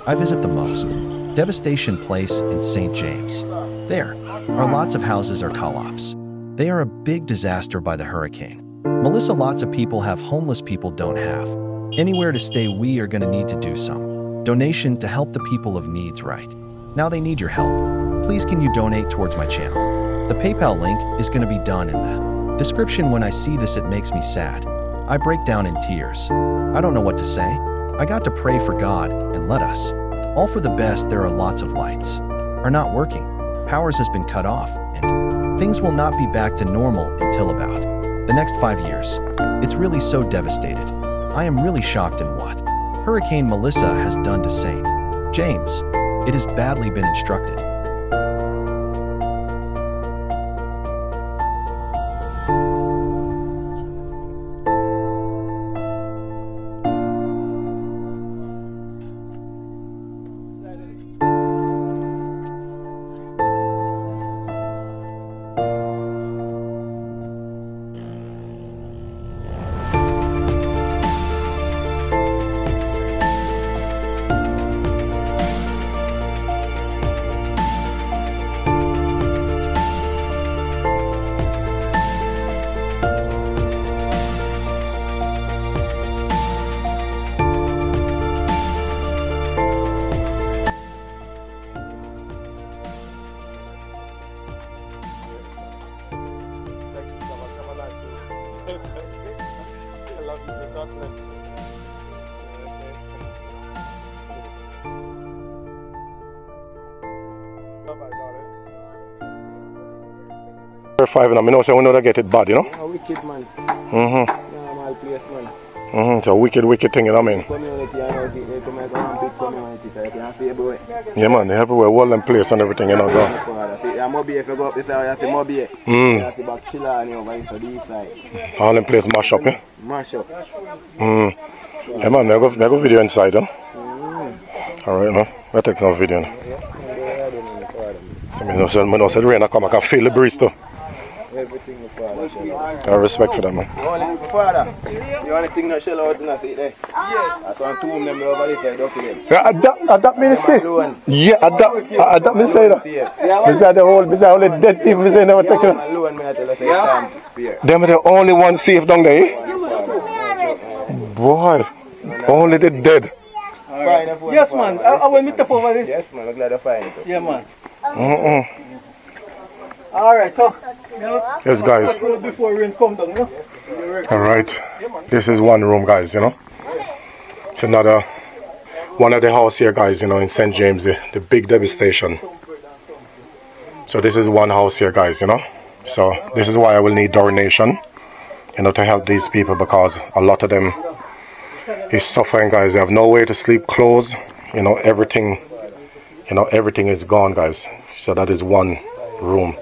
I visit the most devastation place in St. James. There are lots of houses or collapse. They are a big disaster by the hurricane. Melissa, lots of people have homeless people don't have anywhere to stay. We are going to need to do some donation to help the people of needs right now. They need your help. Please can you donate towards my channel? The PayPal link is going to be done in the description. When I see this, it makes me sad. I break down in tears. I don't know what to say. I got to pray for God and let us all for the best. There are lots of lights are not working. Powers has been cut off and things will not be back to normal until about the next 5 years. It's really so devastated. I am really shocked in what Hurricane Melissa has done to St. James. It has badly been instructed. I love you, God bless you. Bye-bye, darling. 5 and I know so we know that get it bad, you know? A wicked man. Mm-hmm. Place, man. Mm-hmm. It's a wicked thing, you know what I mean? Community, I know they come and go and big community, so you can see everywhere. Yeah, man, everywhere, all them place and everything, you know, go. Yeah, Moby, if you go up this side, you see Moby. You see back Chilla and over here, so this side. All them place mash up, yeah? Mash up. Yeah, man, I go video inside, huh? Alright, no? I'll take some video. I mean, I said rain, I come, I can feel the breeze, too. Everything the father shell out. I have respect for that, man. The father, the only thing that shell out in the seat there. Yes. That's one two of them over this side, up to them. Yeah, adapt me to say. Yeah, adapt me to say that. Beside all the dead people, they never take it. Them are the only ones safe down there, eh? Boy, only the dead. Yes, man. I will meet up over there. Yes, man. I'm glad to find it. Yeah, man. Alright, so, you know, yes, guys. Before rain come down, you know? Alright. This is one room, guys, you know. It's another one of the house here, guys, you know, in St. James, the big devastation. So this is one house here, guys, you know. So this is why I will need donation, you know, to help these people, because a lot of them is suffering, guys. They have nowhere to sleep, clothes, you know, everything is gone, guys. So that is one room.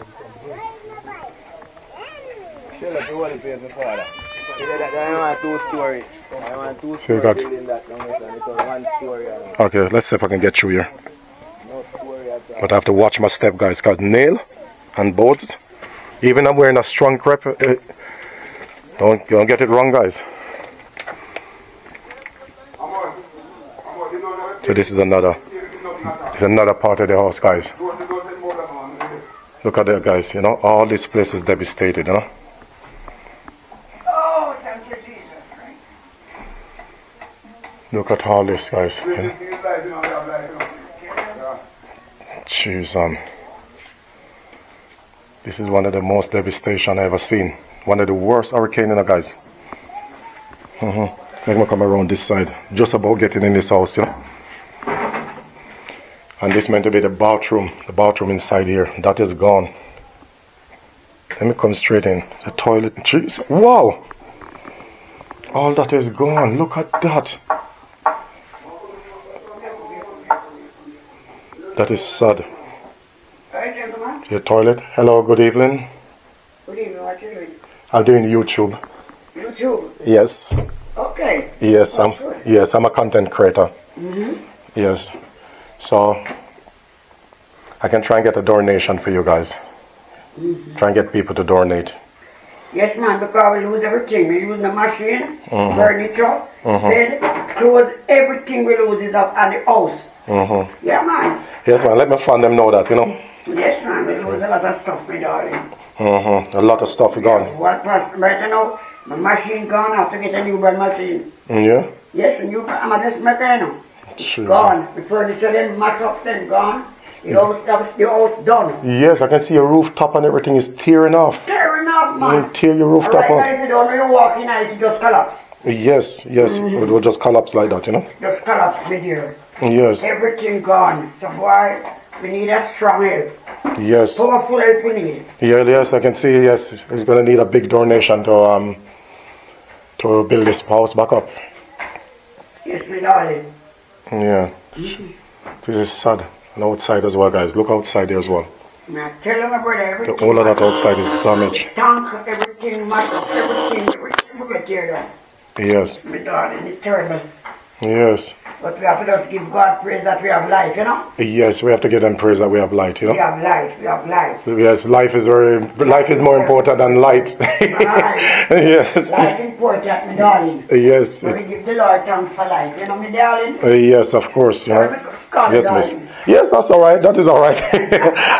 So you got, okay, let's see if I can get through here. But I have to watch my step, guys. Got nail and bolts. Even I'm wearing a strong crep. Don't get it wrong, guys. So this is another part of the house, guys. Look at that, guys. You know, all this place is devastated, you know. Oh, thank you, Jesus Christ. Look at all this, guys. Jeez, this is one of the most devastation I ever seen. One of the worst hurricanes, you know, guys. Let me come around this side. Just about getting in this house, you know. And this meant to be the bathroom inside here. That is gone. Let me come straight in. The toilet. Jeez. Wow! All that is gone. Look at that. That is sad. Hi, gentlemen. Your toilet. Hello, good evening. Good evening, what you doing? I'm doing YouTube. YouTube? Yes. Okay. Yes, I'm a content creator. Yes. So I can try and get a donation for you guys. Try and get people to donate. Yes, man, because we lose everything. We lose the machine, furniture, bed, clothes, everything we lose is up at the house. Yeah, man. Yes, man. Let me fan them know that, you know. Yes, man. We lose a lot of stuff, my darling. A lot of stuff gone. What was right now? My machine gone. I have to get a new brand machine. Yeah. Yes, a new. I'm a just mechanic. Sure. Gone. The furniture then match up then gone. The house done. Yes, I can see your rooftop and everything is tearing off. Tearing up, man. You tear your rooftop Right now, off. if you don't know you walk in, it just collapse. Yes, yes. It will just collapse like that, you know. Just collapse with you. Yes, Everything gone. So boy, we need a strong help. yes. Powerful help we need. Yeah, yes, I can see. Yes, he's gonna need a big donation to build this house back up. Yes, my darling. Yeah. This is sad. And outside as well, guys. Look outside there as well. Now tell him about everything. All of that outside is damaged. Tank, everything, match up, everything we get tear down. Yes, My darling, it's terrible. yes, But we have to just give God praise that we have life, you know? yes. We have to give them praise that we have light, you We know. have life, we have life. Yes, life is more important than light. Yes, Life important, my darling. yes, So we give the Lord thanks for life, you know, my darling? yes. Of course, you know. God, Yes, miss. darling. Yes, that's all right. That is all right.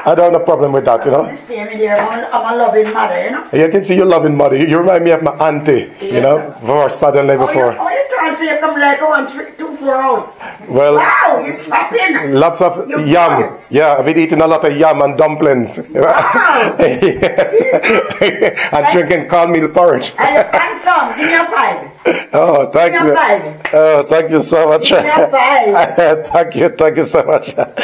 I don't have a problem with that, you know. Stay me there, I'm a loving mother, you know? You can see you loving mother. You remind me of my auntie, you know, for suddenly before. Oh, you trying to say come like 2-4 hours? Well, Wow, you're trapping. lots of You yam. are. Yeah, I've been eating a lot of yam and dumplings. Wow. Yes. And drinking corn meal porridge. And some, give me a 5. Oh, thank Give me you. a 5. Oh, thank you so much. Give me a 5. Thank you so much. And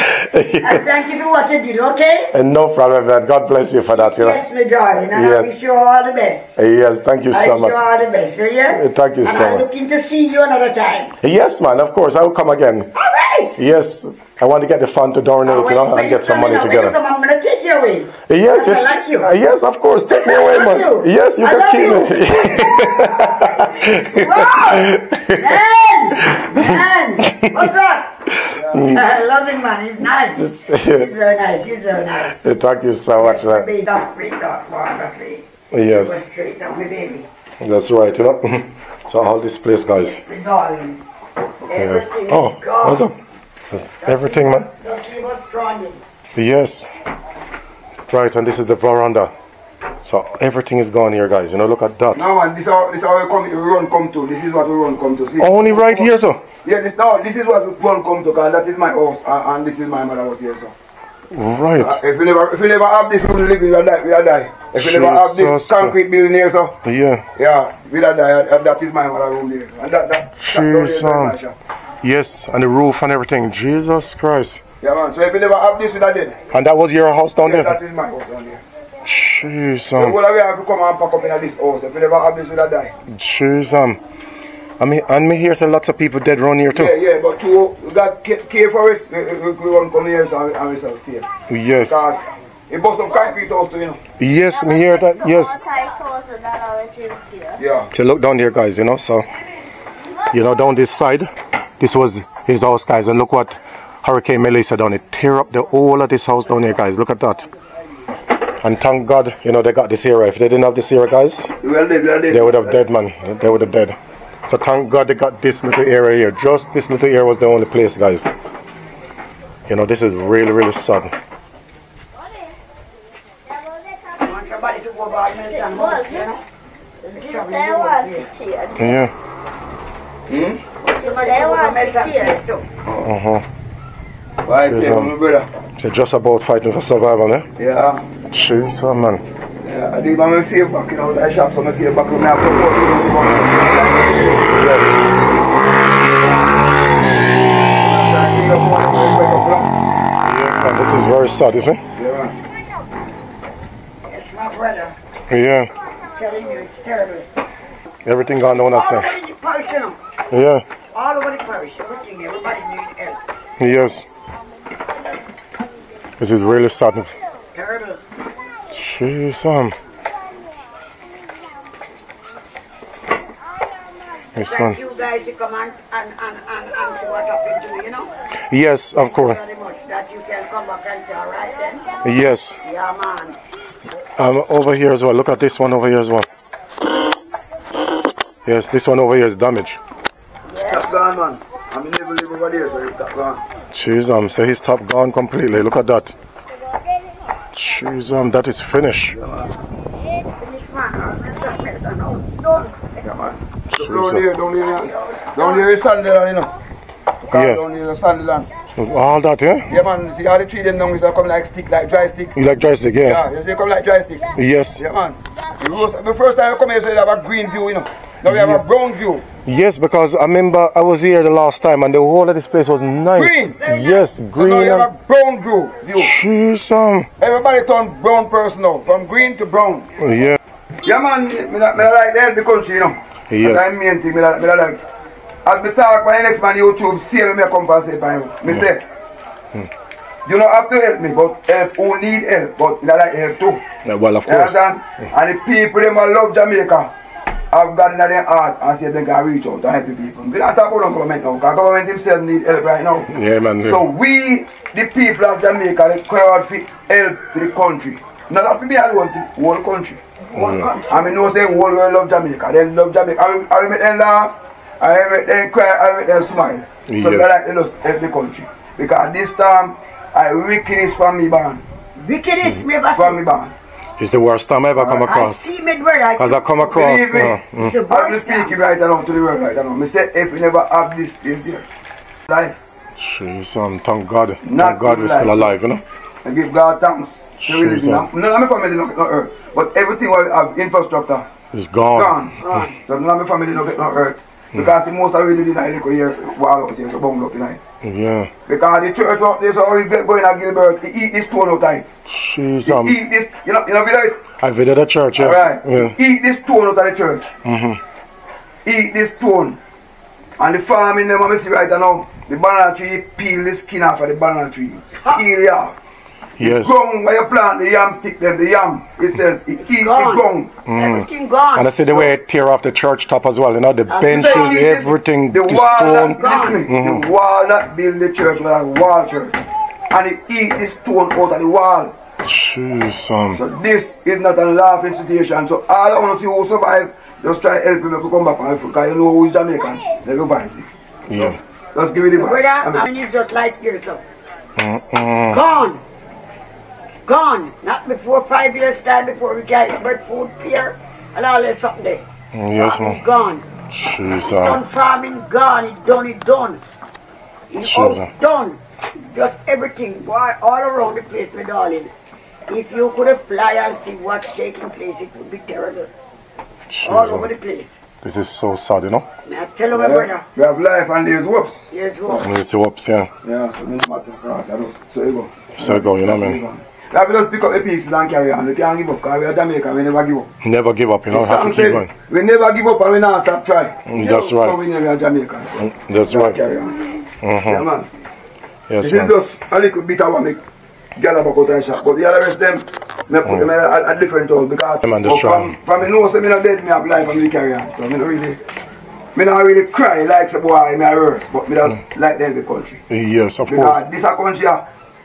thank you for what you did, okay? And no problem, man. God bless you for that, you know. Yes, my darling, and I Yes. wish you all the best. Yes, thank you I so wish you much. all the best, you hear? Thank you and so I'm much. looking to see you another time. Yes, man, of course. I will come again. All right. Yes, I want to get the fund to donate, you know, and get some money When you together. come, I'm going to take you away. Yes, I like you. Yes, of course. Take me away, I man. love you. Yes, you I can love keep you. me. Wow! Man! What's that? I love him, man. He's nice. He's very nice. He's very nice. Thank you so much, man. Baby, that's straight up, wonderfully. Yes, Go straight down, my baby. that's right, you know. So all this place, guys. My darling. Yes. Everything Oh, is gone. what's up? That's everything, man. Just leave us strong. Yes. Right, and this is the veranda. So everything is gone here, guys. You know, look at that. No man, this how we run come to. This is what we run come to. See? Only right here, so. Yeah, this is what we run come to, cause that is my house and this is my mother house here, so. Right. If you never have this, we will live, we will die. If you never have this Jesus. concrete building here, so Yeah. yeah, we will die. And that is my mother room there. And that down there is my Jesus. shop. Yes, and the roof and everything. Jesus Christ. Yeah man, so if you never have this, we will dead. And that was your house down Yeah, there? that is my house down there. Jesus. So all we have to come and pack up in this house. If you never have this, we will die. Jesus. And me hear say lots of people dead around here too. Yeah, but you got care for it. We won't come here and we shall see it. Yes. Because it bust up concrete house too, you know. Yes, me hear that. Yes. Yeah. So look down there, guys, you know, so, you know, down this side, this was his house, guys, and look what Hurricane Melissa done. It tear up the whole of this house down here, guys. Look at that. And thank God, you know, they got this area. If they didn't have this area, guys, they would have dead, man. They would have dead. So thank God they got this little area here. Just this little area was the only place, guys. You know, this is really, really sad. I want somebody to go by me and house, you know? Yeah. Somebody to go by me and house, too. Right Yes, there, my brother. So just about fighting for survival, eh? Yeah. Jesus, man. Yeah, I think I'm going to save back, you know, the shop, so I'm going to save back when I have to go. Yes, man, this is very sad, isn't it? Yeah. It's my brother. Yeah. I'm telling you, it's terrible. Everything gone down that All side. over the parish, you know. Yeah. All over the parish, everything, everybody needs help. Yes. This is really sad. Terrible. Jeez, Yes, Thank man. you guys to come and see what happened to you, you know? Yes, of course. Very much that you can come back and say, all right then? Yes. Yeah, man. Over here as well. Look at this one over here as well. Yes, this one over here is damaged. That's gone, man. I'm never live over there, so it's gone. Jeez, so his top gone completely. Look at that. Jeez, that is finished. Down here is Sunderland, you know. Yeah. Down here is Sunderland. All that, yeah? Yeah, man. See all the tree them down is come like stick, like dry stick. You like dry stick, yeah? Yeah, you see come like dry stick. Yes. Yeah, man. The first time I come here, so you have a green view, you know. Now we have a brown view. Yes, because I remember I was here the last time and the whole of this place was nice. Green. Yes, green. So now you have a brown view. Jeez, Everybody turn brown person now, from green to brown. yeah. Yeah, man. Me like the healthy country, you know. Yes. That's the main thing. Me like. As me talk by the next man YouTube, see me come and say by you. Me say, you don't have to help me, but help who need help, but me like help too. Yeah, well, of You course. understand? And the people them love Jamaica. Have God in their heart and say they can reach out to help the people. We don't talk about the government now, because government themselves need help right now. Yeah, man. So we, the people of Jamaica, required to help to the country. Not to be alone, to the whole country. I mean, no say whole world love Jamaica. They love Jamaica. I will make them laugh, I will make them cry, I will make them smile. So they like to just help the country. Because this time, I wickedness from me ban. Wickedness never From me ban. It's the worst time I ever come I across. see me where I Because I come across. Believe me. It's the I'm worst speaking time. right now to the world right now. I say if we never have this place here, life, Jeez, thank God. Thank Not God we're life. still alive, you know? I give God thanks. So we live in Sure, none of my family don't get no earth. But everything we have, infrastructure, It's gone. gone. So none of my family don't get no earth. Because the most I really did I live here, while I was here, so bung up tonight. Yeah. Because the church out there, so we get going at Gilbert, he eat this stone out time. Jeez, He eat this, you know, video it? I visited the church, yes. Right. Yeah. Eat this stone out of the church. Eat this stone. And the farming them, I see right now, the banana tree peel the skin off of the banana tree. Peel it off. Yes. Ground where you plant the yam stick them, the yam itself, it eat the Gone. ground. Everything gone. And I see the way it tear off the church top as well, you know, the benches, So it is everything, the the wall stone. that, listen to me, the wall that build the church was a wall church. And it eat the stone out of the wall. Jeez, So this is not a laughing situation. So all I want to see who survive, just try to help him to come back from Africa. You know who is Jamaican. So you buy it. yeah. Just give it the Brother, back. I mean, it's just like yourself. Gone. Gone. Not before 5 years time, before we carry bird food, pear, and all this something there. Yes, man. Gone. Jeez, Sun farming gone. It's done. It's Sure, all done. Just everything. Boy, all around the place, my darling. If you could fly and see what's taking place, it would be terrible. All over the place. This is so sad, you know? Now tell them, my brother. We have life and there's whoops. Here's what. And it's ups, yeah. Yeah, so no matter for us. So you go. So you go, you know what I mean? Now we just pick up the pieces and carry on. We can't give up because we are Jamaican, we never give up. Never give up, you know? Have to Sam keep said, going. we never give up and we not stop trying. That's So right. we never are Jamaican. So That's we right. carry on. Yeah, man. Yes, This man. is just a little bit of what me gather back out of the shop. But the other rest them, me put them at different house because Yeah, man, that's right. from me know say me not dead, me have life and me carry on. So me not really cry like some boy me a verse, but me just like them the country. Yes, of course. Because this a country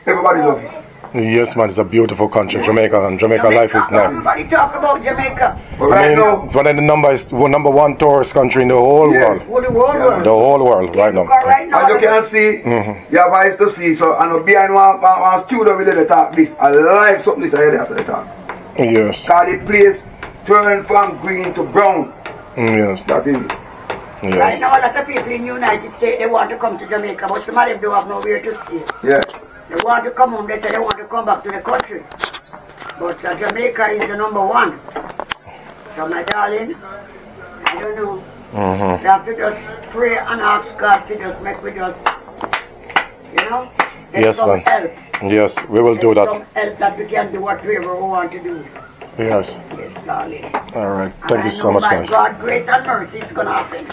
everybody love it. Yes, man, it's a beautiful country, Jamaica, and Jamaica life is nice. Everybody talk about Jamaica. But I right mean, now, it's one of the number one tourist country in the whole Yes. world. For the whole world. The whole world, right Look now. right now. as you can see, you have eyes to see. So I know behind one studio we did the talk this. I like something this I hear after the talk. Yes, Because the place turned from green to brown. yes, That is it. Right yes. now, a lot of people in United States, they want to come to Jamaica, but some of them don't have nowhere to stay. Yeah. They want to come home, they say they want to come back to the country. But Jamaica is the number one. So my darling, I don't know. You have to just pray and ask God to just make we just, you know, get Yes, some man. help. Yes, we will do Get that. some help that we can do whatever we want to do. Yes. Yes, darling. All right. And Thank you I so know much, by guys. God, grace and mercy, it's going to happen.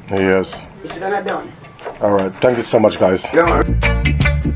Yes. It's going to done. All right. Thank you so much, guys. Yeah, man.